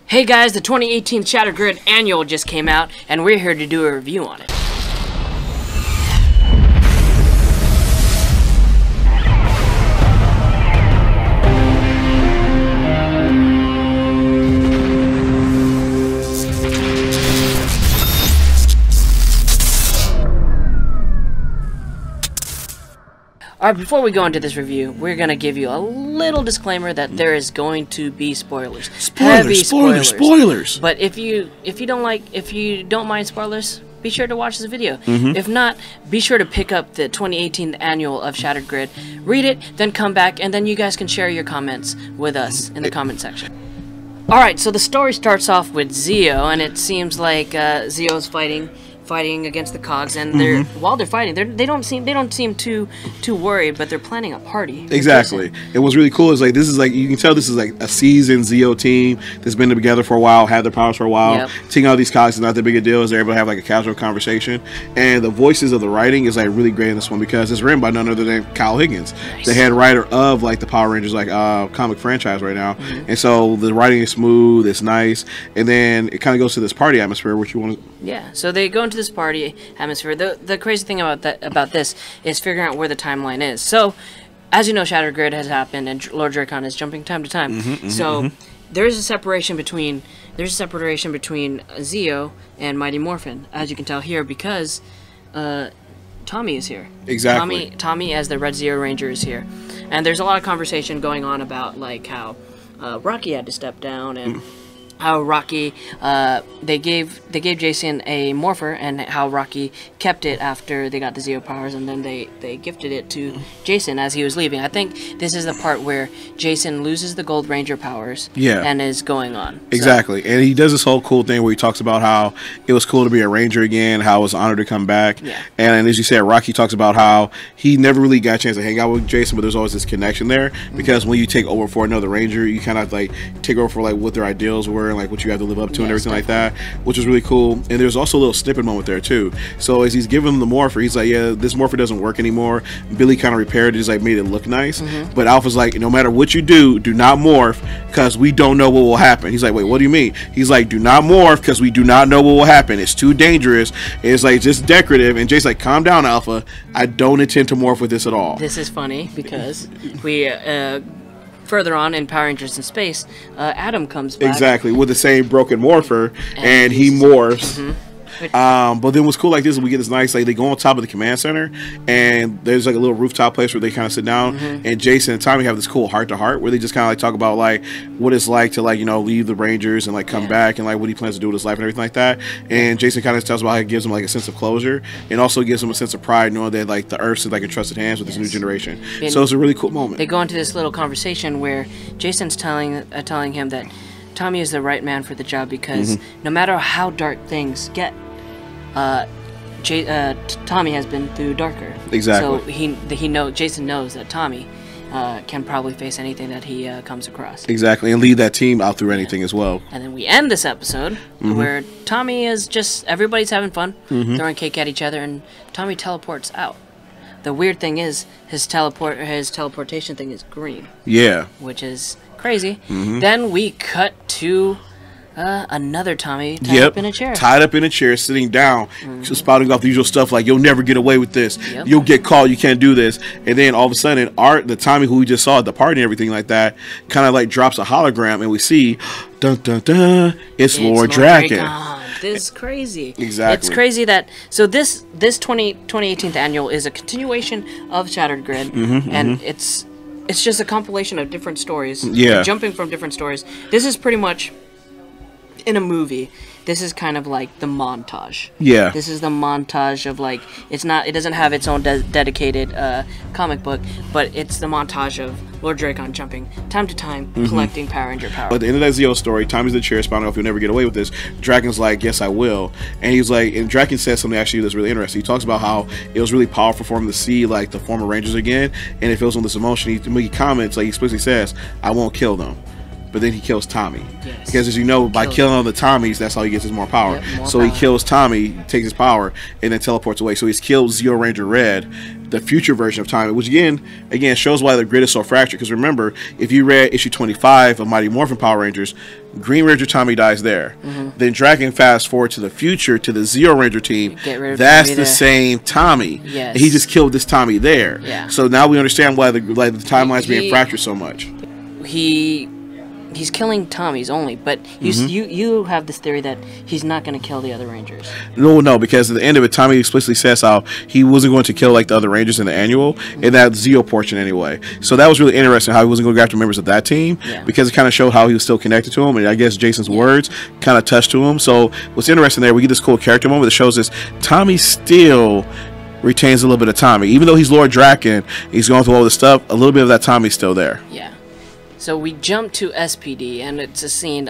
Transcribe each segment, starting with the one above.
Hey guys, the 2018 Shattered Grid Annual just came out, and we're here to do a review on it. Alright, before we go into this review, we're going to give you a little disclaimer that there is going to be spoilers. Spoilers! But if you don't mind spoilers, be sure to watch this video. If not, be sure to pick up the 2018 annual of Shattered Grid, read it, then come back, and then you guys can share your comments with us in the comment section. Alright, so the story starts off with Zio, and it seems like Zio's fighting against the Cogs, and while they're fighting, they don't seem too worried, but they're planning a party. Exactly. And what's really cool is you can tell this is like a seasoned Zio team that's been together for a while, had their powers for a while. Yep. Taking out these Cogs is not that big a deal, as they're able to have like a casual conversation. And the voices of the writing is like really great in this one because it's written by none other than Kyle Higgins, the head writer of like the Power Rangers comic franchise right now. And so the writing is smooth, it's nice, and then it kind of goes to this party atmosphere, which you want to. Yeah. So they go into this party atmosphere. The crazy thing about this is figuring out where the timeline is. So, as you know, Shattered Grid has happened, and Lord Dracon is jumping time to time. So there's a separation between Zio and Mighty Morphin, as you can tell here, because Tommy is here. Exactly. Tommy as the Red Zeo Ranger is here, and there's a lot of conversation going on about like how Rocky had to step down and. How Rocky, they gave Jason a morpher, and how Rocky kept it after they got the Zeo powers, and then they gifted it to Jason as he was leaving. I think this is the part where Jason loses the Gold Ranger powers, and is going on. Exactly, and he does this whole cool thing where he talks about how it was cool to be a Ranger again, how it was an honor to come back. And as you said, Rocky talks about how he never really got a chance to hang out with Jason, but there's always this connection there, because when you take over for another Ranger, you kind of like take over for like what their ideals were, and like what you have to live up to and everything like that, which was really cool. And there's also a little snippet moment there too. So as he's giving him the morpher, he's like, yeah, this morpher doesn't work anymore. Billy kind of repaired it, just like made it look nice. But Alpha's like, no matter what you do not morph, because we don't know what will happen. He's like, wait, what do you mean? He's like, do not morph because we do not know what will happen. It's too dangerous. It's like just decorative. And Jay's like, calm down, Alpha. I don't intend to morph with this at all. This is funny because we further on in Power Rangers in Space, Adam comes back. Exactly, with the same broken morpher, and he morphs. But then what's cool like this is we get this nice, like they go on top of the command center, and there's like a little rooftop place where they kind of sit down, and Jason and Tommy have this cool heart-to-heart where they just kind of like talk about like what it's like to like, you know, leave the Rangers and like come back, and like what he plans to do with his life and everything like that. And Jason kind of tells about how it gives him like a sense of closure, and also gives him a sense of pride knowing that like the Earth's in like in trusted hands with this new generation. And so it's a really cool moment. They go into this little conversation where Jason's telling him that Tommy is the right man for the job because no matter how dark things get, Tommy has been through darker. Exactly. So Jason knows that Tommy can probably face anything that he comes across. Exactly, and lead that team out through anything as well. And then we end this episode where Tommy is just, everybody's having fun, throwing cake at each other, and Tommy teleports out. The weird thing is his teleportation thing is green. Yeah. Which is crazy. Then we cut to another Tommy tied up in a chair. Tied up in a chair, sitting down, just spouting off the usual stuff like, you'll never get away with this. You'll get caught. You can't do this. And then all of a sudden, the Tommy who we just saw at the party and everything like that kind of like drops a hologram, and we see, dun dun dun, it's Lord Dracon. This is crazy. Exactly. It's crazy that, so this 2018 annual is a continuation of Shattered Grid, and it's just a compilation of different stories. Jumping from different stories. This is pretty much, in a movie, this is kind of like the montage. This is the montage of like, it doesn't have its own dedicated comic book, but it's the montage of Lord Dracon jumping time to time, collecting Power Ranger power. But at the end of that Zio story, Tommy's in the chair spouting off, you'll never get away with this. Dracon's like, yes, I will. And he's like, and Dracon says something actually that's really interesting. He talks about how it was really powerful for him to see like the former Rangers again, and it feels on this emotion. He comments, like he explicitly says, I won't kill them. But then he kills Tommy. Because as you know, by killing all the Tommies, that's how he gets his more power. He kills Tommy, takes his power, and then teleports away. So he's killed Zeo Ranger Red, the future version of Tommy, which again shows why the grid is so fractured. Because remember, if you read issue 25 of Mighty Morphin Power Rangers, Green Ranger Tommy dies there. Then Dragon fast forward to the future to the Zero Ranger team. That's the same Tommy. Yes. And he just killed this Tommy there. Yeah. So now we understand why the timeline's being fractured so much. He's killing Tommies only, but you have this theory that he's not going to kill the other Rangers. No, because at the end of it, Tommy explicitly says how he wasn't going to kill like the other Rangers in the annual, in that Zeo portion anyway. So that was really interesting how he wasn't going to go after members of that team, because it kind of showed how he was still connected to him, and I guess Jason's words kind of touched to him. So what's interesting there, we get this cool character moment that shows us Tommy still retains a little bit of Tommy. Even though he's Lord Draken, he's going through all this stuff, a little bit of that Tommy's still there. Yeah. So we jump to SPD, and it's a scene.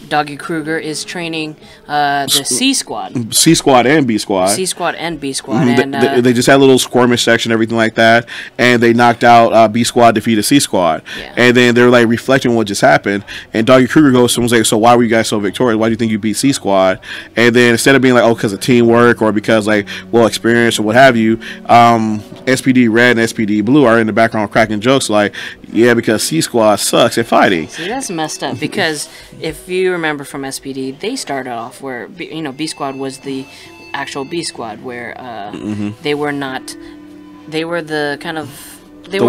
Doggy Kruger is training the C Squad. C Squad and B Squad. C Squad and B Squad. And they just had a little skirmish section, everything like that, and they knocked out B Squad, defeated C Squad. Yeah. And then they're like reflecting on what just happened, and Doggy Kruger goes to him and like, so why were you guys so victorious? Why do you think you beat C Squad? And then instead of being like, oh, because of teamwork or because like, well, experience or what have you, SPD Red and SPD Blue are in the background cracking jokes like, yeah, because C Squad sucks at fighting. See, that's messed up, because if you remember from SPD, they started off where, B Squad was the actual B Squad, where they were not, they were the kind of, they're the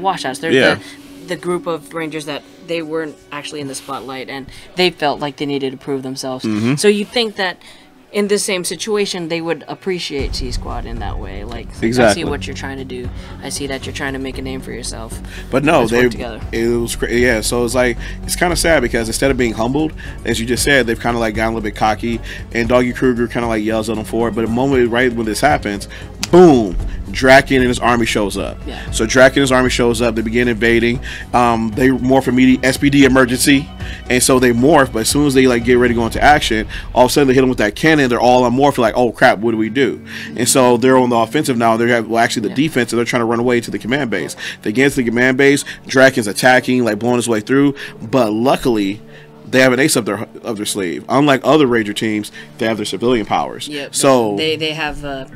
washouts. They're the group of Rangers that they weren't actually in the spotlight, and they felt like they needed to prove themselves. So you think that in the same situation, they would appreciate C Squad in that way. Like, exactly. I see what you're trying to do. I see that you're trying to make a name for yourself. But no, Let's work together. It was yeah. So it's like, it's kind of sad because instead of being humbled, as you just said, they've kind of like gotten a little bit cocky, and Doggy Kruger kind of like yells at them for it. But the moment right when this happens, boom, Draken and his army shows up. Yeah. So Draken and his army shows up. They begin invading. They morph immediately. SPD emergency, and so they morph. But as soon as they like get ready to go into action, all of a sudden they hit them with that cannon. They're all on morph. Like, oh crap, what do we do? And so they're on the offensive now. They're actually the defense, and they're trying to run away to the command base. They get into the command base. Draken's attacking, like blowing his way through. But luckily, they have an ace up their sleeve. Unlike other Ranger teams, they have their civilian powers. Yep. So they have.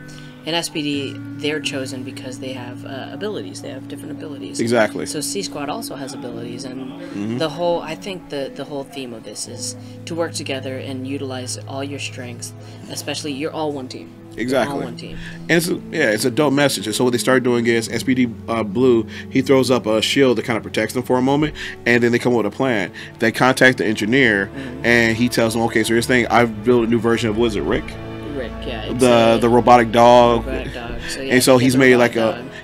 In SPD, they're chosen because they have abilities. They have different abilities. Exactly. So C Squad also has abilities, and I think the whole theme of this is to work together and utilize all your strengths. Especially, you're all one team. Exactly. All one team. And it's a dope message. And so what they start doing is SPD Blue, he throws up a shield that kind of protects them for a moment, and then they come up with a plan. They contact the engineer, and he tells them, okay, so here's the thing, I've built a new version of, what is it, Rick? Yeah, the robotic dog. So, and so he's made like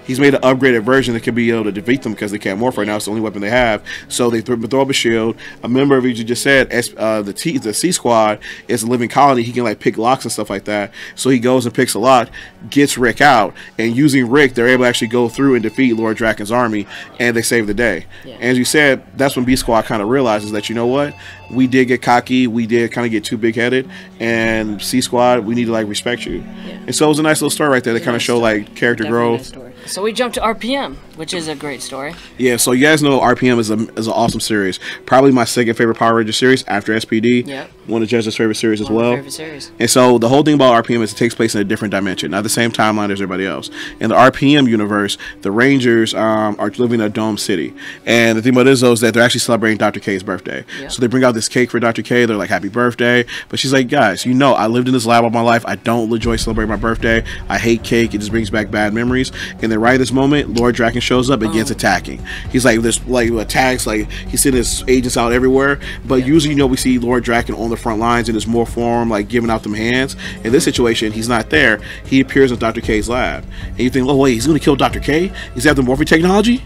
he's made an upgraded version that can be able to defeat them because they can't morph right now. It's the only weapon they have. So they throw up a shield. A member of you just said the C Squad is a living colony. He can like pick locks and stuff like that. So he goes and picks a lock, gets Rick out, and using Rick, they're able to actually go through and defeat Lord Draken's army, and they save the day. And as you said, that's when B Squad kind of realizes that, you know what, we did get cocky, we did kind of get too big-headed, and C Squad, we need to like respect you. And so it was a nice little story right there that kind of show like character growth. So we jump to RPM, which is a great story. Yeah, so you guys know RPM is an awesome series. Probably my second favorite Power Ranger series after SPD. Yep. One of Jezzer's favorite series as well. Favorite series. And so the whole thing about RPM is it takes place in a different dimension, not the same timeline as everybody else. In the RPM universe, the Rangers are living in a dome city. And the thing about this is that they're actually celebrating Dr. K's birthday. Yep. So they bring out this cake for Dr. K. They're like, happy birthday. But she's like, guys, you know, I lived in this lab all my life. I don't enjoy celebrating my birthday. I hate cake. It just brings back bad memories. And then right at this moment, Lord Draken shows up and gets attacking. He's like, this like attacks, like he's sending his agents out everywhere. But usually, you know, we see Lord Draken on the front lines in his more form, like giving out them hands. In this situation, he's not there. He appears in Dr. K's lab. And you think, oh wait, he's gonna kill Dr. K? Is that the morphing technology?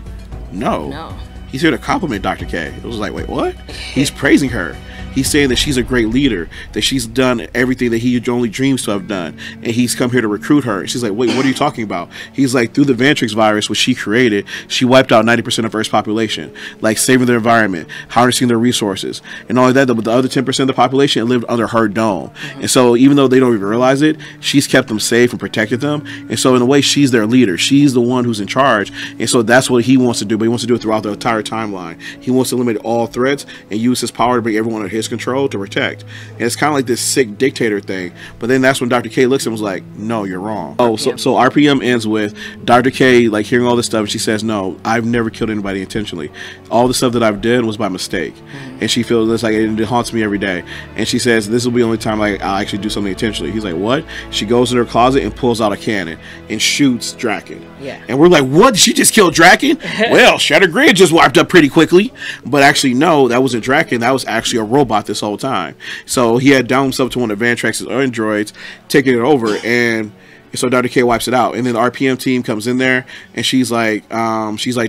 No. He's here to compliment Dr. K. It was like, wait, what? He's praising her. He's saying that she's a great leader, that she's done everything that he only dreams to have done, and he's come here to recruit her. She's like, wait, what are you talking about? He's like, through the Vantrix virus, which she created, she wiped out 90% of Earth's population, like saving their environment, harnessing their resources, and all of that. But the other 10% of the population lived under her dome. And so even though they don't even realize it, she's kept them safe and protected them. And so in a way, she's their leader. She's the one who's in charge. And so that's what he wants to do, but he wants to do it throughout the entire timeline. He wants to eliminate all threats and use his power to bring everyone under his his control to protect. And it's kind of like this sick dictator thing. But then that's when Dr. K looks at him and was like, no, you're wrong. Oh, so RPM ends with Dr. K like hearing all this stuff, and she says, no, I've never killed anybody intentionally. All the stuff that I've done was by mistake. And she feels it's like it haunts me every day. And she says, this will be the only time like I'll actually do something intentionally. He's like, what? She goes in her closet and pulls out a cannon and shoots Draken. Yeah. And we're like, what? Did she just kill Draken? Well, Shattered Grid just wiped up pretty quickly. But actually, no, that wasn't Draken. That was actually a robot this whole time. So he had downed himself to one of Van Trex's androids, taking it over, and so Dr. K wipes it out. And then the RPM team comes in there, and she's like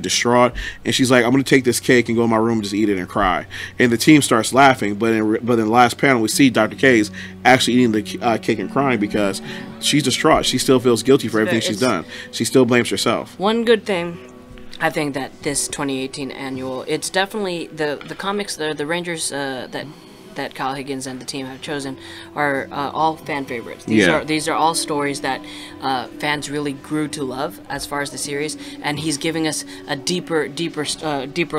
distraught, and she's like, I'm gonna take this cake and go in my room and just eat it and cry. And the team starts laughing, but in the last panel we see Dr. K's actually eating the cake and crying because she's distraught. She still feels guilty for everything she's done. She still blames herself. One good thing I think that this 2018 annual, it's definitely the comics, the Rangers that Kyle Higgins and the team have chosen are all fan favorites. These are all stories that fans really grew to love as far as the series, and he's giving us a deeper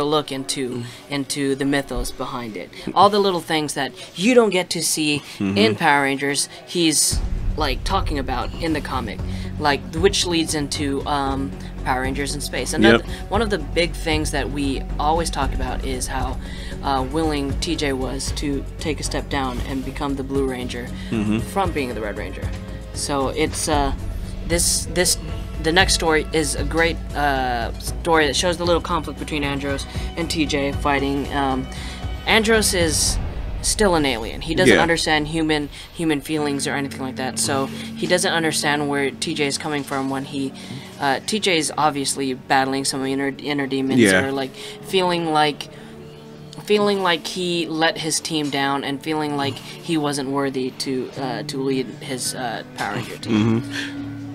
look into the mythos behind it. All the little things that you don't get to see in Power Rangers, he's like talking about in the comic, like which leads into Power Rangers in space. And one of the big things that we always talk about is how willing TJ was to take a step down and become the Blue Ranger from being the Red Ranger. So it's the next story is a great story that shows the little conflict between Andros and TJ fighting. Andros is still an alien. He doesn't understand human feelings or anything like that. So he doesn't understand where TJ is coming from when he TJ is obviously battling some inner demons or like feeling like he let his team down and feeling like he wasn't worthy to lead his Power Ranger team.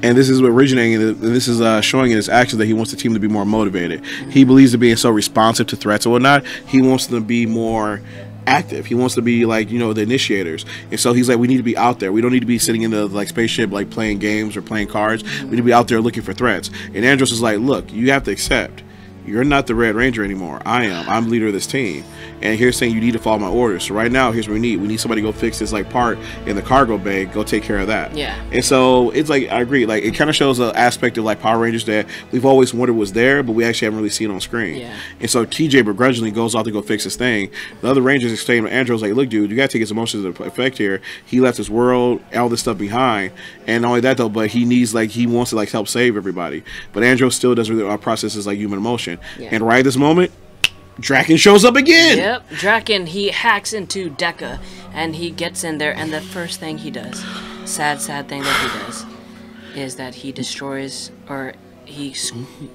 And this is originating, and this is showing in his actions that he wants the team to be more motivated. He believes in being so responsive to threats and whatnot. He wants them to be more active. He wants to be like, you know, the initiators. And so he's like, we need to be out there. We don't need to be sitting in the like spaceship like playing games or playing cards. We need to be out there looking for threats. And Andros is like, look, you have to accept you're not the Red Ranger anymore. I am. I'm the leader of this team. And here's saying you need to follow my orders. So right now, here's what we need. We need somebody to go fix this like part in the cargo bay. Go take care of that. Yeah. And so it's like, I agree. Like it kind of shows an aspect of like Power Rangers that we've always wondered was there, but we actually haven't really seen on screen. Yeah. And so TJ begrudgingly goes out to go fix this thing. The other Rangers are saying to Andros like, look, dude, you gotta take his emotions into effect here. He left his world, all this stuff behind. And not only that though, but he needs like, he wants to like help save everybody. But Andros still doesn't really process his like human emotion. Yeah. And right at this moment, Draken shows up again. Yep, Draken, he hacks into Deca, and he gets in there, and the first thing he does, sad thing that he does, is that he destroys, or he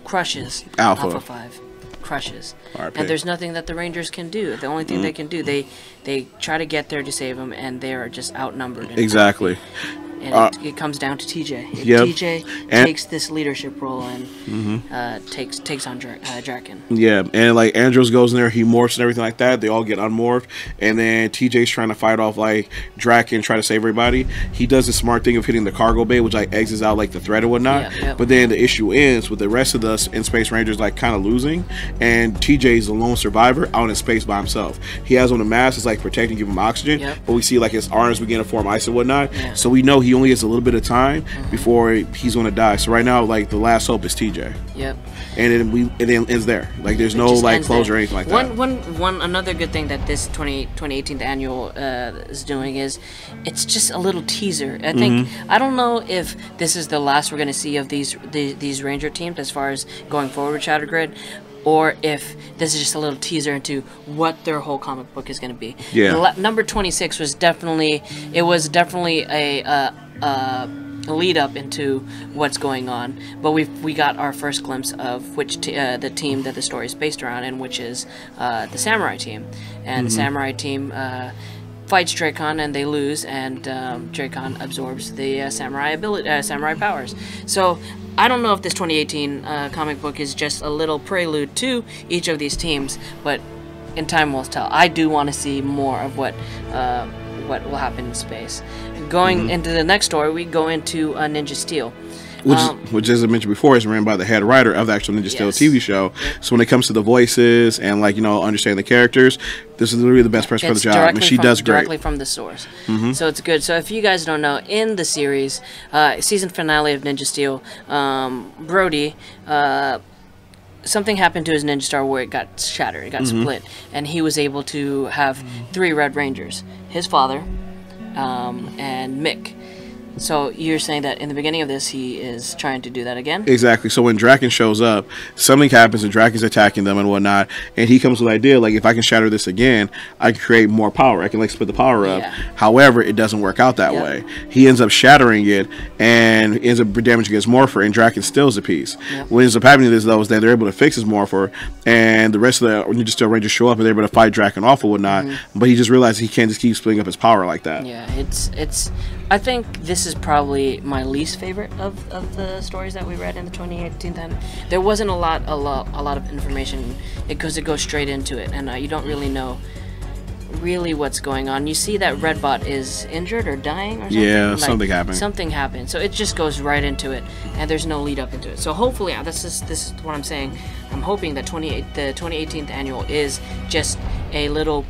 crushes Alpha 5. Crushes. RP. And there's nothing that the Rangers can do. The only thing they can do, they try to get there to save him, and they are just outnumbered. Exactly. And it comes down to TJ. TJ takes this leadership role and takes on Draken. Yeah, and like Andros goes in there, he morphs and everything like that. They all get unmorphed, and then TJ's trying to fight off like Draken, try to save everybody. He does the smart thing of hitting the cargo bay, which like exits out like the threat or whatnot. Yeah, but then the issue ends with the rest of the in Space Rangers like kind of losing, and TJ's the lone survivor out in space by himself. He has on a mask, it's like protecting, give him oxygen, but we see like his arms begin to form ice and whatnot. Yeah. So we know he only has a little bit of time before he's going to die. So right now, like the last hope is TJ. Yep. And then it ends there. Like there's no like closure or anything like that. Another good thing that this 2018 annual is doing is it's just a little teaser. I think I don't know if this is the last we're going to see of these Ranger teams as far as going forward with Shattered Grid, or if this is just a little teaser into what their whole comic book is going to be. Yeah. Number 26 was definitely a lead up into what's going on, but we got our first glimpse of which the team that the story is based around, and which is the Samurai team. And the Samurai team fights Dracon, and they lose, and Dracon absorbs the samurai powers. So I don't know if this 2018 comic book is just a little prelude to each of these teams, but in time will tell. I do want to see more of what will happen in space. Going into the next story, we go into Ninja Steel. which, as I mentioned before, is ran by the head writer of the actual Ninja Steel TV show. So when it comes to the voices and, like, you know, understanding the characters, this is literally the best person for the job, and she does great. Directly from the source. So it's good. So if you guys don't know, in the series, season finale of Ninja Steel, Brody, something happened to his ninja star where it got shattered, it got split, and he was able to have 3 Red Rangers: his father, and Mick. So you're saying that in the beginning of this, he is trying to do that again? Exactly. So when Draken shows up, something happens and Draken's attacking them and whatnot, and he comes with the idea, like, if I can shatter this again, I can create more power. I can, like, split the power up. However, it doesn't work out that way. He ends up shattering it and ends up damaging his morpher, and Draken steals a piece. What ends up happening is, though, is that they're able to fix his morpher, and the rest of the Ninja Steel Rangers show up and they're able to fight Draken off and whatnot, but he just realizes he can't just keep splitting up his power like that. Yeah, it's I think this is probably my least favorite of the stories that we read in the 2018. And there wasn't a lot of information because it goes straight into it, and you don't really know what's going on. You see that Redbot is injured or dying or something. Yeah, like, something happened. Something happened. So it just goes right into it, and there's no lead up into it. So hopefully, this is what I'm saying. I'm hoping that the 2018th annual is just a little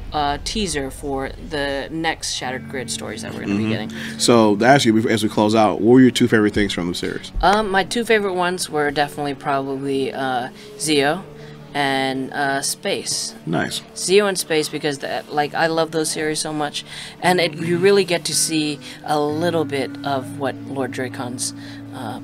teaser for the next Shattered Grid stories that we're going to be getting. So, to ask you, as we close out, what were your 2 favorite things from the series? My 2 favorite ones were definitely probably Zeo and Space. Nice. Zeo and Space, because I love those series so much, and you really get to see a little bit of what Lord Dracon's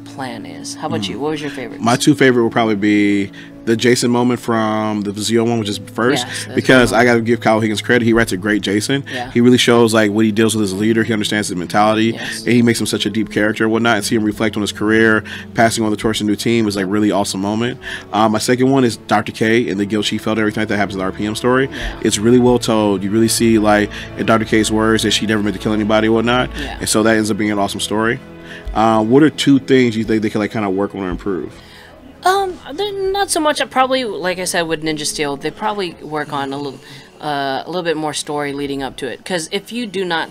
plan is. How about you? What was your favorite? My 2 favorite will probably be the Jason moment from the Zeo one, which is first, because I got to give Kyle Higgins credit. He writes a great Jason. He really shows, like, what he deals with as a leader. He understands his mentality, and he makes him such a deep character and whatnot. And see him reflect on his career, passing on the torch to a new team is, like, really awesome moment. My second one is Dr. K and the guilt she felt every night that happens in the RPM story. It's really well told. You really see, like, in Dr. K's words that she never meant to kill anybody and whatnot. And so that ends up being an awesome story. What are 2 things you think they can, like, kind of work on or improve? Not so much. Probably, like I said, with Ninja Steel, they probably work on a little bit more story leading up to it. Because if you do not,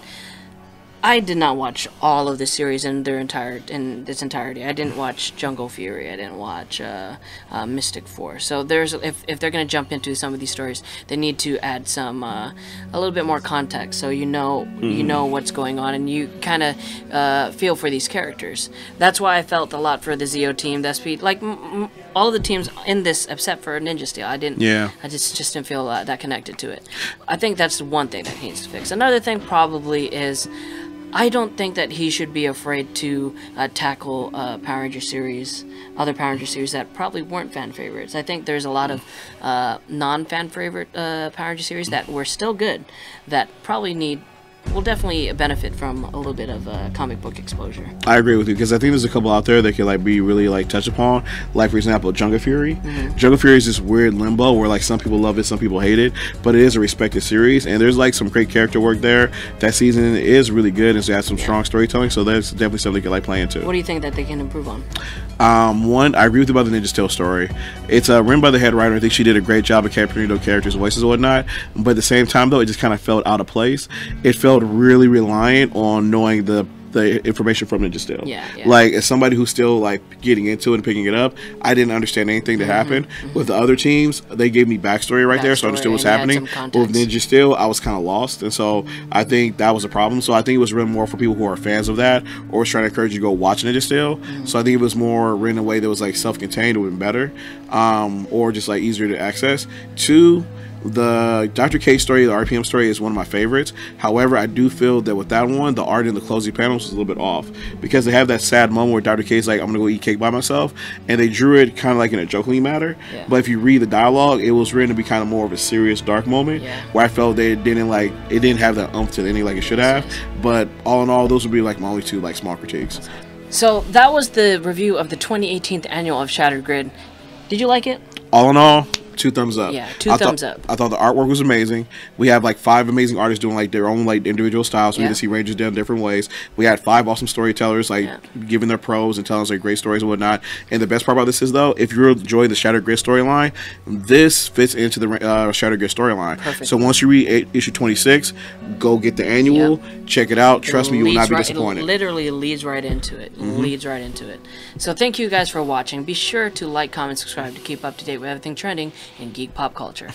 I did not watch all of the series in its entirety. I didn't watch Jungle Fury. I didn't watch Mystic Force. So if they're going to jump into some of these stories, they need to add some a little bit more context, so you know what's going on, and you kind of feel for these characters. That's why I felt a lot for the Zeo team. That's like all of the teams in this, except for Ninja Steel. I didn't. I just didn't feel that connected to it. I think that's one thing that needs to fix. Another thing probably is, I don't think that he should be afraid to tackle Power Ranger series, other Power Ranger series that probably weren't fan favorites. I think there's a lot of non-fan favorite Power Ranger series that were still good, that probably will definitely benefit from a little bit of comic book exposure. I agree with you, because I think there's a couple out there that can, like, be really, like, touched upon. Like, for example, Jungle Fury. Jungle Fury is this weird limbo where, like, some people love it, some people hate it, but it is a respected series, and there's, like, some great character work there. That season is really good, and so it has some strong storytelling, so that's definitely something they can, like, play into. What do you think that they can improve on? One, I agree with you about the Ninja Steel story. It's written by the head writer. I think she did a great job of capturing those characters' voices and whatnot, but at the same time, though, it just kind of felt out of place. It felt really reliant on knowing the information from Ninja Steel. Like, as somebody who's still, like, getting into it and picking it up, I didn't understand anything that happened. With the other teams, they gave me backstory right there, so I understood what's happening. But with Ninja Steel, I was kind of lost, and so I think that was a problem. So I think it was written more for people who are fans of that, or was trying to encourage you to go watch Ninja Steel. So I think it was more written in a way that was, like, self-contained, it would have been better, or just, like, easier to access. 2, the Dr. K story, the RPM story, is one of my favorites. However, I do feel that with that one, the art in the closing panels was a little bit off, because they have that sad moment where Dr. K is like, I'm gonna go eat cake by myself, and they drew it kind of like in a jokingly manner. But if you read the dialogue, it was written to be kind of more of a serious, dark moment, where I felt it didn't have that oomph to the ending like it should have. But all in all, those would be, like, my only 2, like, small critiques. So that was the review of the 2018th annual of Shattered Grid. Did you like it? All in all, 2 thumbs up. Yeah, 2 thumbs up. I thought the artwork was amazing. We have like 5 amazing artists doing like their own like individual styles. So we get to see Rangers done different ways. We had 5 awesome storytellers like giving their prose and telling us like great stories and whatnot. And the best part about this is though, if you're enjoying the Shattered Grid storyline, this fits into the Shattered Grid storyline. Perfect. So once you read issue 26, go get the annual, check it out. Trust me, you will not be disappointed. It literally leads right into it. Leads right into it. So thank you guys for watching. Be sure to like, comment, subscribe to keep up to date with everything trending in geek pop culture.